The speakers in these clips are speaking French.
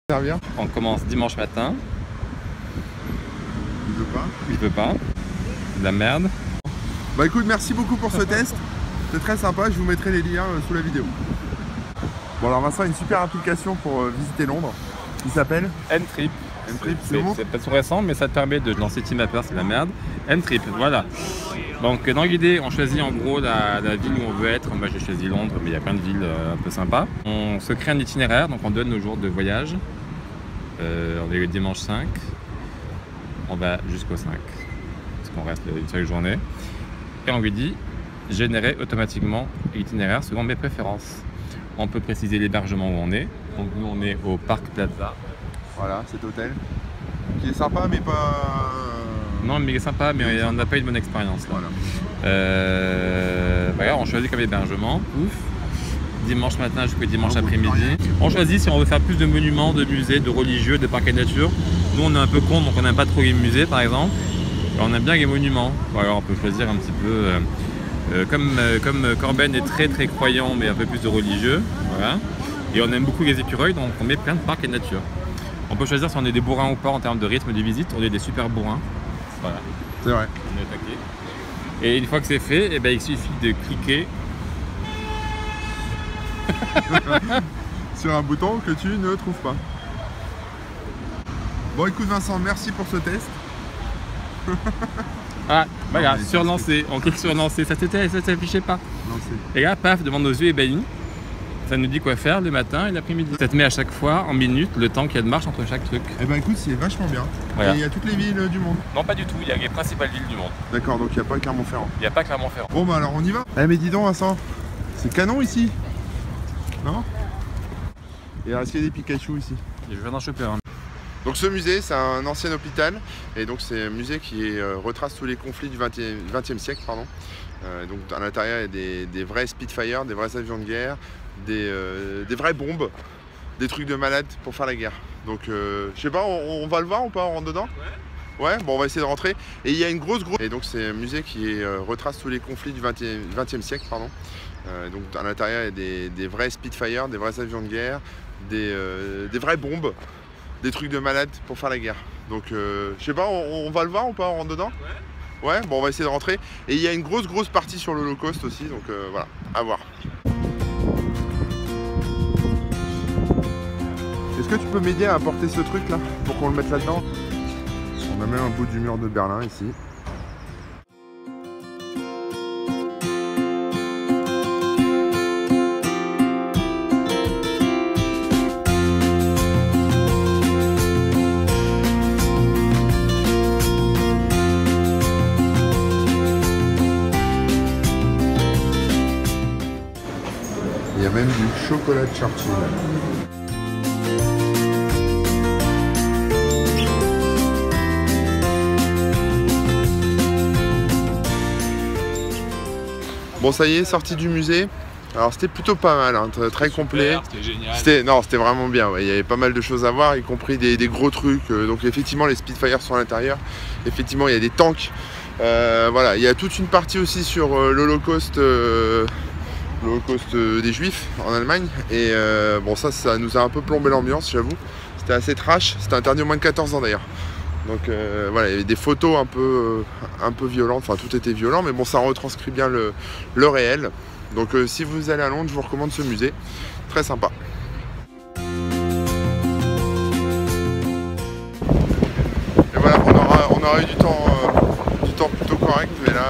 Servir. On commence dimanche matin. Il veut pas. Il veut pas. De la merde. Bah écoute, merci beaucoup pour ce test. C'est très sympa, je vous mettrai les liens sous la vidéo. Bon alors Vincent a une super application pour visiter Londres qui s'appelle N-Trip. N-Trip, c'est bon. C'est pas tout récent, mais ça te permet de lancer TeamMapper, c'est de la merde. N-Trip, voilà. Donc dans l'idée, on choisit en gros la ville où on veut être. Moi j'ai choisi Londres, mais il y a plein de villes un peu sympas. On se crée un itinéraire, donc on donne nos jours de voyage. On est le dimanche 5. On va jusqu'au 5. Parce qu'on reste une seule journée. Et on lui dit générer automatiquement l'itinéraire selon mes préférences. On peut préciser l'hébergement où on est. Donc nous on est au Parc Plaza. Voilà, cet hôtel. Qui est sympa mais pas... Non mais il est sympa mais on n'a pas eu de bonne expérience là. Voilà. Voilà, on choisit comme hébergement. Ouf. Dimanche matin jusqu'au dimanche après-midi. On choisit si on veut faire plus de monuments, de musées, de religieux, de parcs et nature. Nous on est un peu con donc on n'aime pas trop les musées par exemple. On aime bien les monuments. Voilà, on peut choisir un petit peu comme Corben est très croyant mais un peu plus de religieux. Voilà. Et on aime beaucoup les écureuils donc on met plein de parcs et nature. On peut choisir si on est des bourrins ou pas en termes de rythme de visite. On est des super bourrins. Voilà. C'est vrai. On est attaqué. Et une fois que c'est fait, eh ben, il suffit de cliquer sur un bouton que tu ne trouves pas. Bon écoute Vincent, merci pour ce test. Ah, voilà, non, sur lancer. On clique sur lancer. Ça s'affichait pas. Lancer. Et là, paf, devant nos yeux ébahis, ça nous dit quoi faire le matin et l'après-midi. Ça te met à chaque fois en minutes le temps qu'il y a de marche entre chaque truc. Eh ben écoute, c'est vachement bien. Voilà. Et il y a toutes les villes du monde. Non, pas du tout. Il y a les principales villes du monde. D'accord, donc il n'y a pas Clermont-Ferrand. Il n'y a pas Clermont-Ferrand. Bon bah alors on y va. Eh mais dis donc Vincent, c'est canon ici. Non? Et est-ce qu'il y a des Pikachu ici? Je viens d'en choper un. Donc ce musée, c'est un ancien hôpital. Et donc c'est un musée qui retrace tous les conflits du 20e siècle. Pardon. Donc à l'intérieur, il y a des vrais Spitfire, des vrais avions de guerre, des vraies bombes, des trucs de malade pour faire la guerre. Donc je sais pas, on va le voir ou pas? On rentre dedans? Ouais, bon on va essayer de rentrer. Et il y a une grosse... Et donc c'est un musée qui retrace tous les conflits du 20e siècle. Pardon. Donc à l'intérieur, il y a des vrais Spitfire, des vrais avions de guerre, des vraies bombes, des trucs de malade pour faire la guerre. Donc je sais pas, on va le voir ou pas? On rentre dedans? Ouais, bon on va essayer de rentrer. Et il y a une grosse partie sur l'Holocauste aussi, donc voilà, à voir. Est-ce que tu peux m'aider à porter ce truc là, pour qu'on le mette là-dedans? On a même un bout du mur de Berlin ici. Il y a même du chocolat de Churchill. Bon ça y est, sorti du musée. Alors c'était plutôt pas mal, hein, très complet. C'était génial. C'était vraiment bien, ouais. Il y avait pas mal de choses à voir, y compris des gros trucs. Donc effectivement les Spitfire sont à l'intérieur. Effectivement il y a des tanks. Voilà, il y a toute une partie aussi sur l'Holocauste. L'Holocauste des Juifs en Allemagne. Et bon ça nous a un peu plombé l'ambiance, j'avoue. C'était assez trash, c'était interdit aux moins de 14 ans d'ailleurs. Donc voilà, il y avait des photos un peu violentes, enfin tout était violent, mais bon ça retranscrit bien le réel. Donc si vous allez à Londres, je vous recommande ce musée, très sympa. Et voilà, on aura eu du temps plutôt correct, mais là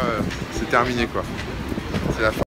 c'est terminé quoi. C'est la fin.